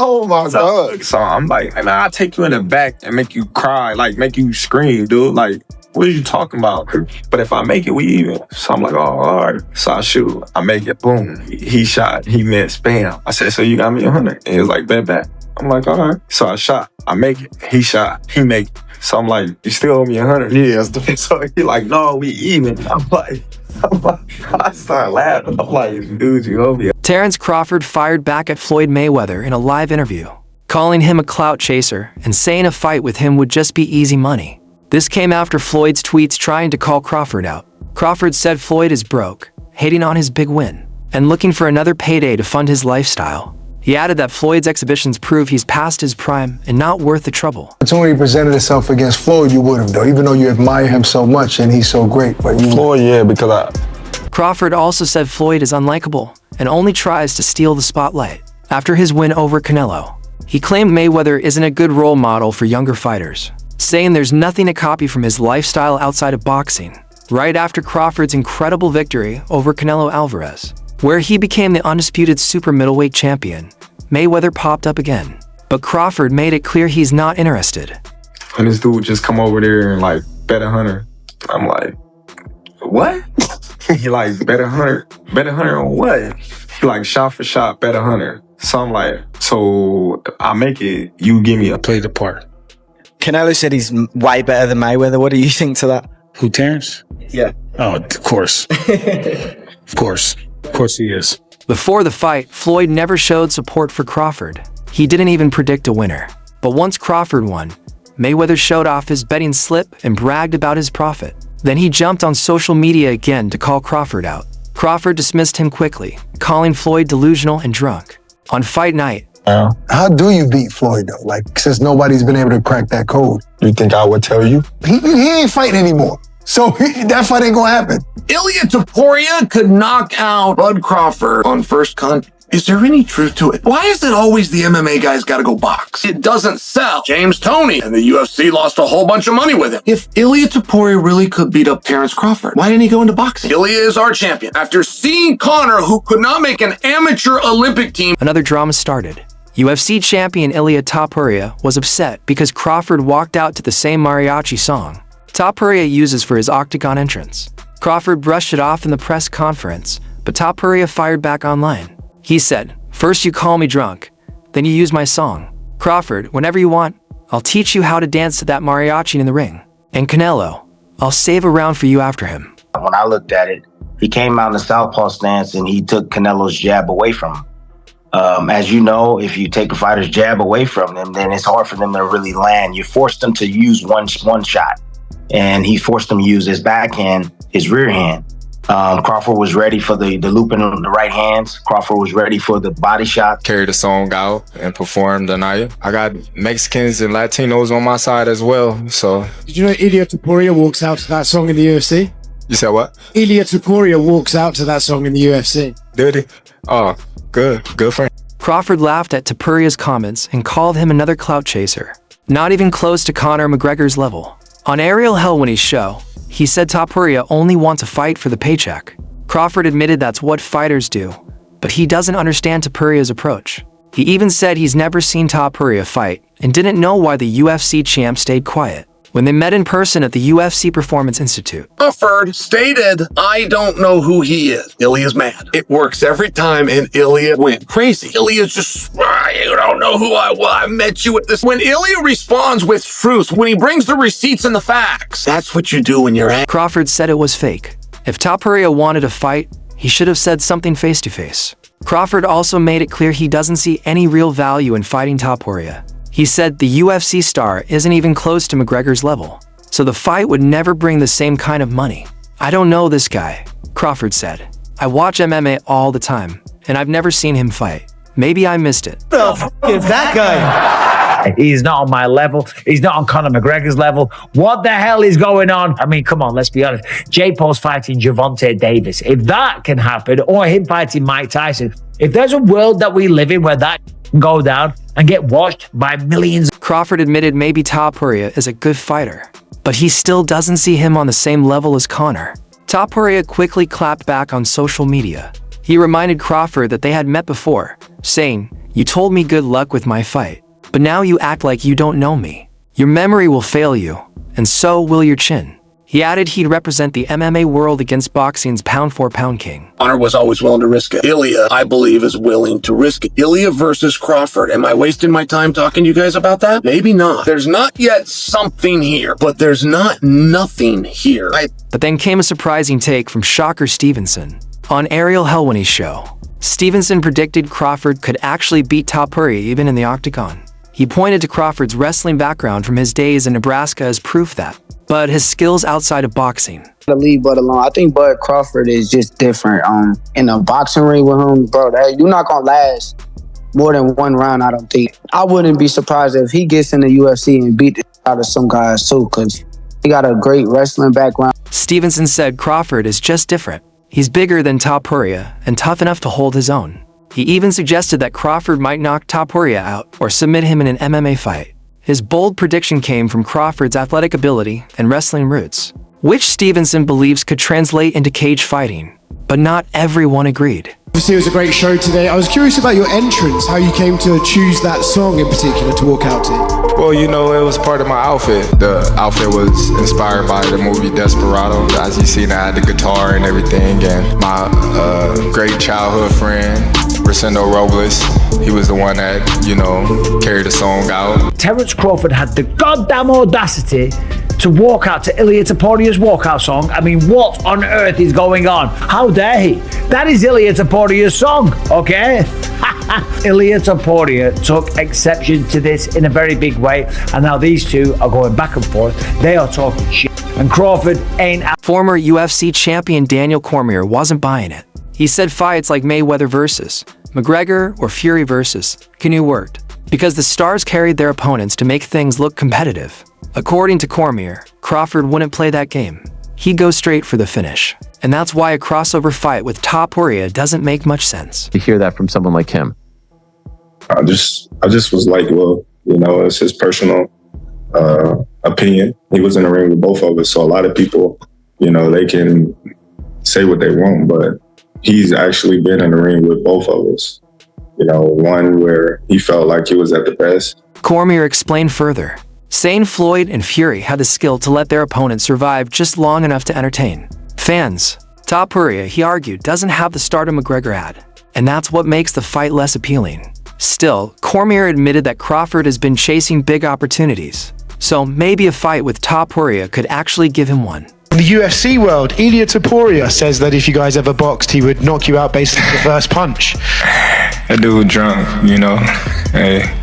Oh my God. So I'm like, man, I'll take you in the back and make you cry, like make you scream, dude. Like, what are you talking about? But if I make it, we even. So I'm like, oh, all right. So I shoot. I make it. Boom. He shot. He missed. Bam. I said, so you got me 100. And he was like, bet back. I'm like, all right. So I shot. I make it. He shot. He make it. So I'm like, you still owe me 100? Yeah. So he like, no, we even. I'm like, I started laughing. I'm like, dude, you owe me. Terence Crawford fired back at Floyd Mayweather in a live interview, calling him a clout chaser and saying a fight with him would just be easy money. This came after Floyd's tweets trying to call Crawford out. Crawford said Floyd is broke, hating on his big win, and looking for another payday to fund his lifestyle. He added that Floyd's exhibitions prove he's past his prime and not worth the trouble. If opportunity presented itself against Floyd, you would have, though, even though you admire him so much and he's so great. But Floyd, yeah, because Crawford also said Floyd is unlikable and only tries to steal the spotlight. After his win over Canelo, he claimed Mayweather isn't a good role model for younger fighters, saying there's nothing to copy from his lifestyle outside of boxing. Right after Crawford's incredible victory over Canelo Alvarez, where he became the undisputed super middleweight champion, Mayweather popped up again. But Crawford made it clear he's not interested. And this dude just come over there and like bet 100. I'm like, what? He like bet 100? Bet 100 on what? He like shot for shot, bet 100. So I'm like, so I make it, you give me a play the part. Canelo said he's way better than Mayweather. What do you think to that? Who, Terence? Yeah. Oh, of course. Of course. Of course he is. Before the fight, Floyd never showed support for Crawford. He didn't even predict a winner. But once Crawford won, Mayweather showed off his betting slip and bragged about his profit. Then he jumped on social media again to call Crawford out. Crawford dismissed him quickly, calling Floyd delusional and drunk. On fight night, how do you beat Floyd, though? Like, since nobody's been able to crack that code. You think I would tell you? He ain't fighting anymore. So that fight ain't gonna happen. Ilya Topuria could knock out Bud Crawford on first contact. Is there any truth to it? Why is it always the MMA guys gotta go box? It doesn't sell. James Toney and the UFC lost a whole bunch of money with him. If Ilya Topuria really could beat up Terence Crawford, why didn't he go into boxing? Ilya is our champion. After seeing Conor, who could not make an amateur Olympic team. Another drama started. UFC champion Ilya Topuria was upset because Crawford walked out to the same mariachi song Topuria uses for his octagon entrance. Crawford brushed it off in the press conference, but Topuria fired back online. He said, "First you call me drunk, then you use my song. Crawford, whenever you want, I'll teach you how to dance to that mariachi in the ring. And Canelo, I'll save a round for you after him." When I looked at it, he came out in the southpaw stance and he took Canelo's jab away from him. As you know, if you take a fighter's jab away from them, then it's hard for them to really land. You force them to use one shot, and he forced them to use his backhand, his rear hand. Crawford was ready for the loop in the right hands. Crawford was ready for the body shot. Carried the song out and performed the night. I got Mexicans and Latinos on my side as well, so. Did you know Ilya Topuria walks out to that song in the UFC? You said what? Ilya Topuria walks out to that song in the UFC. Did he? Oh, good for him. Crawford laughed at Topuria's comments and called him another clout chaser, not even close to Conor McGregor's level. On Ariel Helwany's show, he said Topuria only wants to fight for the paycheck. Crawford admitted that's what fighters do, but he doesn't understand Topuria's approach. He even said he's never seen Topuria fight and didn't know why the UFC champ stayed quiet. When they met in person at the UFC Performance Institute, Crawford stated, "I don't know who he is." Ilya's mad. It works every time, and Ilya went crazy. Ilya's just, "You don't know who I met you at this." When Ilya responds with truth, when he brings the receipts and the facts, that's what you do when you're angry. Crawford said it was fake. If Topuria wanted a fight, he should have said something face-to-face. Crawford also made it clear he doesn't see any real value in fighting Topuria. He said the UFC star isn't even close to McGregor's level, so the fight would never bring the same kind of money. "I don't know this guy," Crawford said. "I watch MMA all the time, and I've never seen him fight. Maybe I missed it." Who the f*** is that guy? He's not on my level. He's not on Conor McGregor's level. What the hell is going on? I mean, come on, let's be honest. Jake Paul's fighting Gervonta Davis. If that can happen, or him fighting Mike Tyson, if there's a world that we live in where that can go down and get watched by millions. Crawford admitted maybe Topuria is a good fighter, but he still doesn't see him on the same level as Conor. Topuria quickly clapped back on social media. He reminded Crawford that they had met before, saying, You told me good luck with my fight, but now you act like you don't know me. Your memory will fail you, and so will your chin. He added he'd represent the MMA world against boxing's pound-for-pound king. Conor was always willing to risk it. Ilya, I believe, is willing to risk it. Ilya versus Crawford. Am I wasting my time talking to you guys about that? Maybe not. There's not yet something here, but there's not nothing here. But then came a surprising take from Shocker Stevenson. On Ariel Helwany's show, Stevenson predicted Crawford could actually beat Topuria even in the octagon. He pointed to Crawford's wrestling background from his days in Nebraska as proof that, but his skills outside of boxing. To leave Bud alone. I think Bud Crawford is just different. In a boxing ring with him, bro, you're not gonna last more than one round, I don't think. I wouldn't be surprised if he gets in the UFC and beat the out of some guys too, because he got a great wrestling background. Stevenson said Crawford is just different. He's bigger than Topuria and tough enough to hold his own. He even suggested that Crawford might knock Topuria out or submit him in an MMA fight. His bold prediction came from Crawford's athletic ability and wrestling roots, which Stevenson believes could translate into cage fighting. But not everyone agreed. Obviously, it was a great show today. I was curious about your entrance, how you came to choose that song in particular to walk out to. Well, you know, it was part of my outfit. The outfit was inspired by the movie Desperado. As you see, I had the guitar and everything, and my great childhood friend, Rosendo Robles, he was the one that, you know, carried the song out. Terence Crawford had the goddamn audacity to walk out to Ilia Topuria's walkout song. I mean, what on earth is going on? How dare he? That is Ilia Topuria's song, okay? Ilia Topuria took exception to this in a very big way, and now these two are going back and forth. They are talking shit, and Crawford ain't out. Former UFC champion Daniel Cormier wasn't buying it. He said fights like Mayweather versus McGregor or Fury versus Canelo worked because the stars carried their opponents to make things look competitive. According to Cormier, Crawford wouldn't play that game. He'd go straight for the finish. And that's why a crossover fight with Topuria doesn't make much sense. To hear that from someone like him. I just was like, well, you know, it's his personal opinion. He was in the ring with both of us. So a lot of people, you know, they can say what they want, but he's actually been in the ring with both of us. You know, one where he felt like he was at the best. Cormier explained further, saying Floyd and Fury had the skill to let their opponents survive just long enough to entertain fans. Topuria, he argued, doesn't have the stardom McGregor had, and that's what makes the fight less appealing. Still, Cormier admitted that Crawford has been chasing big opportunities, so maybe a fight with Topuria could actually give him one. In the UFC world, Ilia Topuria says that if you guys ever boxed, he would knock you out based on the first punch. That dude drunk, you know. Hey,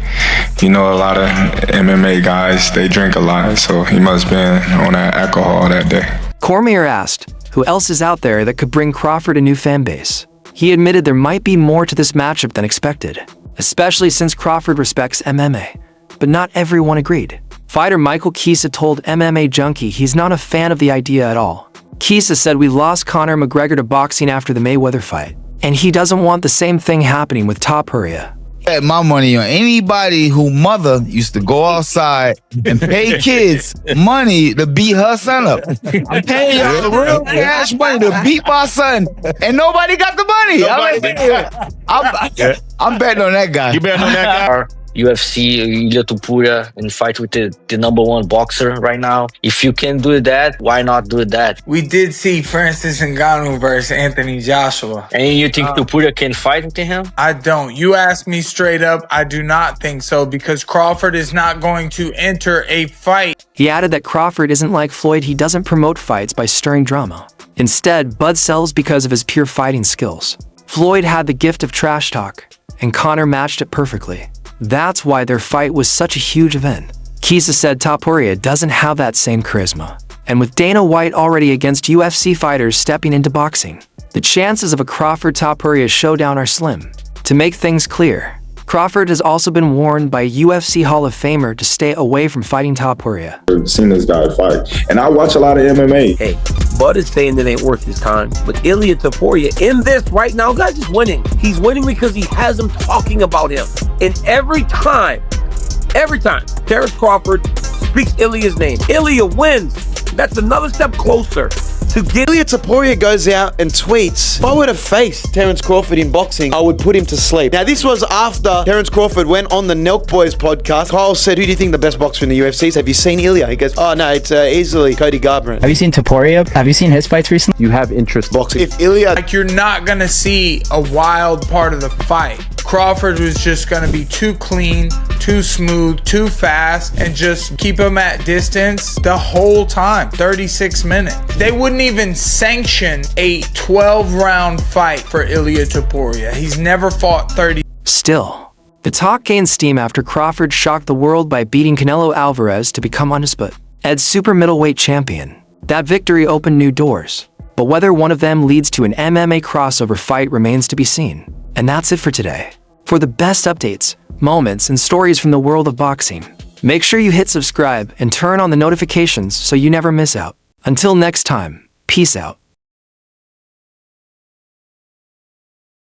you know, a lot of MMA guys, they drink a lot, so he must have been on that alcohol that day. Cormier asked, who else is out there that could bring Crawford a new fan base? He admitted there might be more to this matchup than expected, especially since Crawford respects MMA, but not everyone agreed. Fighter Michael Chiesa told MMA Junkie he's not a fan of the idea at all. Chiesa said we lost Conor McGregor to boxing after the Mayweather fight, and he doesn't want the same thing happening with Topuria. Bet my money on anybody who mother used to go outside and pay kids money to beat her son up. I'm paying y'all real cash money to beat my son, and nobody got the money. I'm betting on that guy. You betting on that guy? UFC, Ilia Topuria, and fight with the #1 boxer right now. If you can do that, why not do that? We did see Francis Ngannou versus Anthony Joshua. And you think Topuria can fight with him? I don't. You asked me straight up, I do not think so, because Crawford is not going to enter a fight. He added that Crawford isn't like Floyd. He doesn't promote fights by stirring drama. Instead, Bud sells because of his pure fighting skills. Floyd had the gift of trash talk, and Conor matched it perfectly. That's why their fight was such a huge event. Chiesa said Topuria doesn't have that same charisma. And with Dana White already against UFC fighters stepping into boxing, the chances of a Crawford-Topuria showdown are slim. To make things clear, Crawford has also been warned by a UFC Hall of Famer to stay away from fighting Topuria. I've seen this guy fight, and I watch a lot of MMA. Hey, Bud is saying it ain't worth his time, but Ilia Topuria in this right now, guys, is winning. He's winning because he has them talking about him. And every time, Terence Crawford speaks Ilia's name, Ilia wins. That's another step closer to get. Ilya Topuria goes out and tweets, if I were to face Terence Crawford in boxing, I would put him to sleep. Now, this was after Terence Crawford went on the Nelk Boys podcast. Kyle said, who do you think the best boxer in the UFC is? Have you seen Ilya? He goes, oh no, it's easily Cody Garbrandt. Have you seen Topuria? Have you seen his fights recently? You have interest boxing. If Ilya... Like, you're not going to see a wild part of the fight. Crawford was just going to be too clean, too smooth, too fast, and just keep him at distance the whole time, 36 minutes. They wouldn't even sanction a 12-round fight for Ilya Topuria. He's never fought 30. Still, the talk gained steam after Crawford shocked the world by beating Canelo Alvarez to become undisputed super middleweight champion. That victory opened new doors, but whether one of them leads to an MMA crossover fight remains to be seen. And that's it for today. For the best updates, moments, and stories from the world of boxing, make sure you hit subscribe and turn on the notifications so you never miss out. Until next time, peace out.